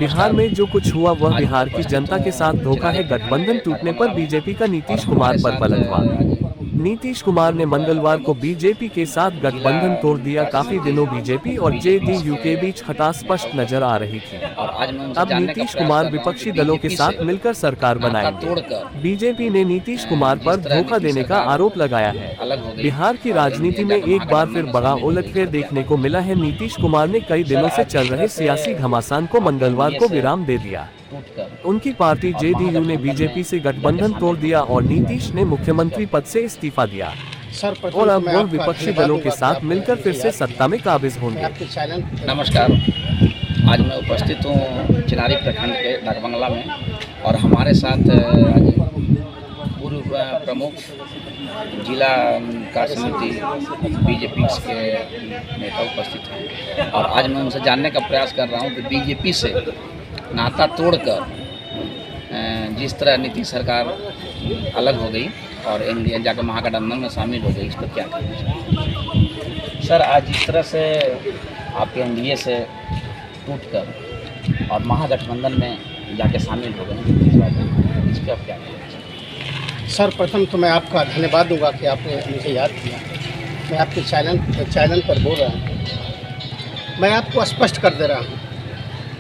बिहार में जो कुछ हुआ वह बिहार की जनता के साथ धोखा है। गठबंधन टूटने पर बीजेपी का नीतीश कुमार पर पलटवार। नीतीश कुमार ने मंगलवार को बीजेपी के साथ गठबंधन तोड़ दिया। काफी दिनों बीजेपी और जेडीयू के बीच खटास स्पष्ट नजर आ रही थी। अब नीतीश कुमार विपक्षी दलों के साथ मिलकर सरकार बनाएंगे। बीजेपी ने नीतीश कुमार पर धोखा देने का आरोप लगाया है। बिहार की राजनीति में एक बार फिर बड़ा उलटफेर देखने को मिला है। नीतीश कुमार ने कई दिनों से चल रहे सियासी घमासान को मंगलवार को विराम दे दिया। उनकी पार्टी जेडीयू ने बीजेपी से गठबंधन तोड़ दिया और नीतीश ने मुख्यमंत्री पद से इस्तीफा दिया और अब वह विपक्षी दलों के साथ मिलकर फिर से सत्ता में काबिज होंगे। नमस्कार, आज मैं उपस्थित हूँ चिनारी प्रखंड के डाकबंगला में और हमारे साथ पूर्व प्रमुख जिला कार्य समिति बीजेपी के नेता उपस्थित हैं और आज मैं उनसे जानने का प्रयास कर रहा हूँ कि बीजेपी से नाता तोड़कर जिस तरह नीतीश सरकार अलग हो गई और एनडीए जाकर महागठबंधन में शामिल हो गई, इस पर क्या कहना चाहिए? सर, आज जिस तरह से आपके एनडीए से टूटकर और महागठबंधन में जाके शामिल हो गए, इस पर आप क्या कहना चाहिए? सर, प्रथम तो मैं आपका धन्यवाद दूंगा कि आपने मुझे याद किया। मैं आपके चैनल पर बोल रहा हूँ। मैं आपको स्पष्ट कर दे रहा हूँ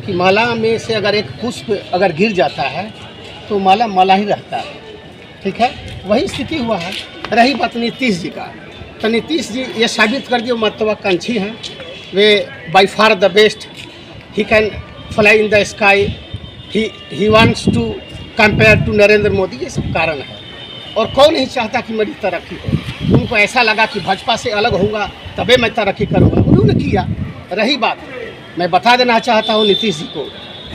कि माला में से अगर एक पुष्प अगर गिर जाता है तो माला माला ही रहता है, ठीक है। वही स्थिति हुआ है। रही बात नीतीश जी का, तो नीतीश जी ये साबित कर दिए महत्वाकांक्षी हैं। वे by far the best, he can fly in the sky, he wants to compare to Narendra Modi. ये सब कारण है और कौन नहीं चाहता कि मेरी तरक्की हो। उनको ऐसा लगा कि भाजपा से अलग होऊंगा तबे मैं तरक्की करूँगा, उन्होंने किया। रही बात, मैं बता देना चाहता हूँ नीतीश जी को,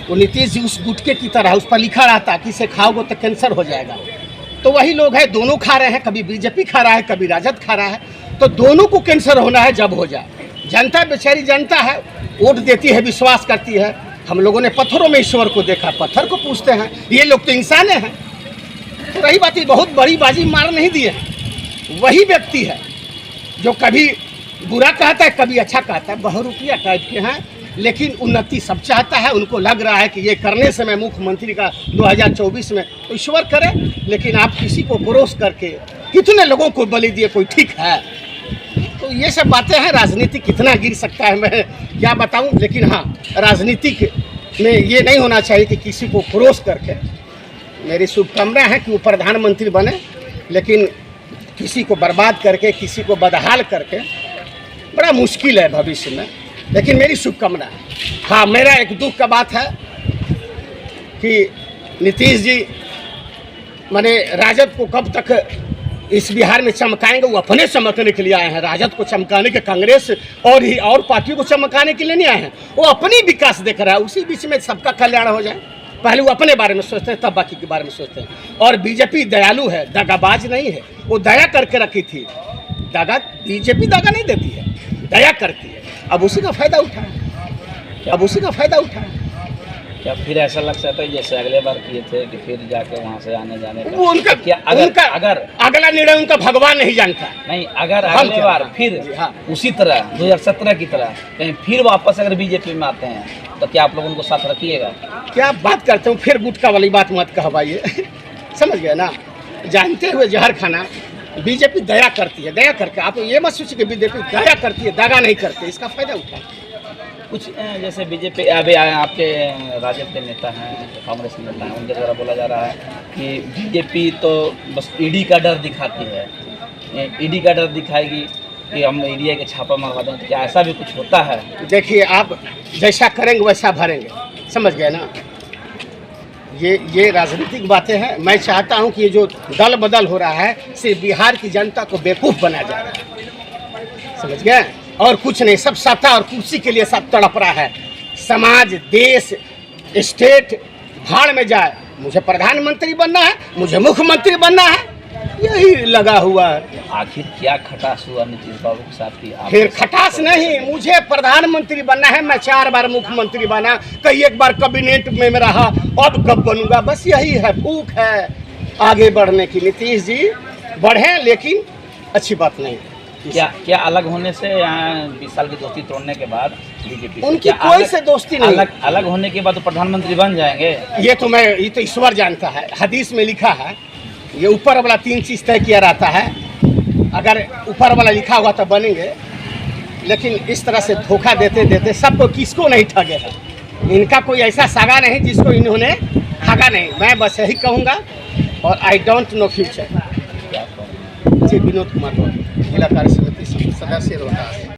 वो नीतीश जी उस गुटके की तरह उस पर लिखा रहता कि इसे खाओगे तो कैंसर हो जाएगा। तो वही लोग हैं, दोनों खा रहे हैं, कभी बीजेपी खा रहा है, कभी राजद खा रहा है। तो दोनों को कैंसर होना है जब हो जाए। जनता बेचारी जनता है, वोट देती है, विश्वास करती है। हम लोगों ने पत्थरों में ईश्वर को देखा, पत्थर को पूछते हैं, ये लोग तो इंसान हैं। तो रही बात, ये बहुत बड़ी बाजी मार नहीं दिए। वही व्यक्ति है जो कभी बुरा कहता है, कभी अच्छा कहता है, बहुरूपिया टाइप के हैं, लेकिन उन्नति सब चाहता है। उनको लग रहा है कि ये करने से मैं मुख्यमंत्री का 2024 में, तो ईश्वर करे। लेकिन आप किसी को क्रोस करके कितने लोगों को बलि दिए, कोई ठीक है? तो ये सब बातें हैं। राजनीति कितना गिर सकता है मैं क्या बताऊं। लेकिन हाँ, राजनीतिक में ये नहीं होना चाहिए कि किसी को क्रोस करके। मेरी शुभकामना है कि वो प्रधानमंत्री बने, लेकिन किसी को बर्बाद करके, किसी को बदहाल करके बड़ा मुश्किल है भविष्य में। लेकिन मेरी शुभकामना है। हाँ, मेरा एक दुख का बात है कि नीतीश जी माने राजद को कब तक इस बिहार में चमकाएंगे। वो अपने चमकने के लिए आए हैं, राजद को चमकाने के, कांग्रेस और पार्टियों को चमकाने के लिए नहीं आए हैं। वो अपनी विकास देख रहा है, उसी बीच में सबका कल्याण हो जाए। पहले वो अपने बारे में सोचते हैं, तब बाकी के बारे में सोचते हैं। और बीजेपी दयालु है, दगाबाज नहीं है। वो दया करके रखी थी। दगा बीजेपी दगा नहीं देती है, दया करती है। अब उसी का फायदा उठाए। क्या फिर ऐसा लग सकता है जैसे अगले बार किए थे कि फिर जाके वहाँ से आने जाने का? वो उनका क्या अगर अगला निर्णय उनका भगवान नहीं जानता। नहीं, अगर अगले बार फिर हाँ, उसी तरह 2017 की तरह कहीं फिर वापस अगर बीजेपी में आते हैं तो क्या आप लोग उनको साथ रखिएगा? क्या बात करते हो? फिर गुटखा वाली बात मत कहवाइए। समझ गए ना? जानते हुए जहर खाना। बीजेपी दया करती है, दया करके आप ये मत सोचिए कि बीजेपी दया करती है, दगा नहीं करती। इसका फायदा उठाए। कुछ जैसे बीजेपी अभी आपके राजद के नेता हैं, कांग्रेस के नेता हैं, उनके द्वारा बोला जा रहा है कि बीजेपी तो बस ईडी का डर दिखाती है, ईडी का डर दिखाएगी कि हम ईडी के छापा मरवा दें। तो क्या ऐसा भी कुछ होता है? देखिए, आप जैसा करेंगे वैसा भरेंगे। समझ गए ना? ये राजनीतिक बातें हैं। मैं चाहता हूं कि ये जो दल बदल हो रहा है, सिर्फ बिहार की जनता को बेवकूफ़ बनाया जा रहा है। समझ गए? और कुछ नहीं। सब सत्ता और कुर्सी के लिए सब तड़प रहा है। समाज, देश, स्टेट भाड़ में जाए। मुझे प्रधानमंत्री बनना है, मुझे मुख्यमंत्री बनना है, यही लगा हुआ है। आखिर क्या खटास हुआ नीतीश बाबू के साथ की? फिर खटास नहीं, मुझे प्रधानमंत्री बनना है। मैं 4 बार मुख्यमंत्री बना, कई एक बार कैबिनेट में रहा, अब कब बनूंगा। बस यही है, भूख है आगे बढ़ने की। नीतीश जी बढ़े, लेकिन अच्छी बात नहीं। क्या अलग होने से यहाँ 20 साल की दोस्ती तोड़ने के बाद बीजेपी उनकी कोई से दोस्ती नहीं। अलग होने के बाद तो प्रधानमंत्री बन जाएंगे। ये तो ईश्वर जानता है। हदीस में लिखा है, ये ऊपर वाला 3 चीज़ तय किया रहता है, अगर ऊपर वाला लिखा हुआ तो बनेंगे। लेकिन इस तरह से धोखा देते देते सबको किसको नहीं ठगे है। इनका कोई ऐसा सागा नहीं जिसको इन्होंने ठगा नहीं। मैं बस यही कहूँगा, और आई डोंट नो फ्यूचर। जी, विनोद कुमार, जिला कार्य समिति सदस्य रोहतास।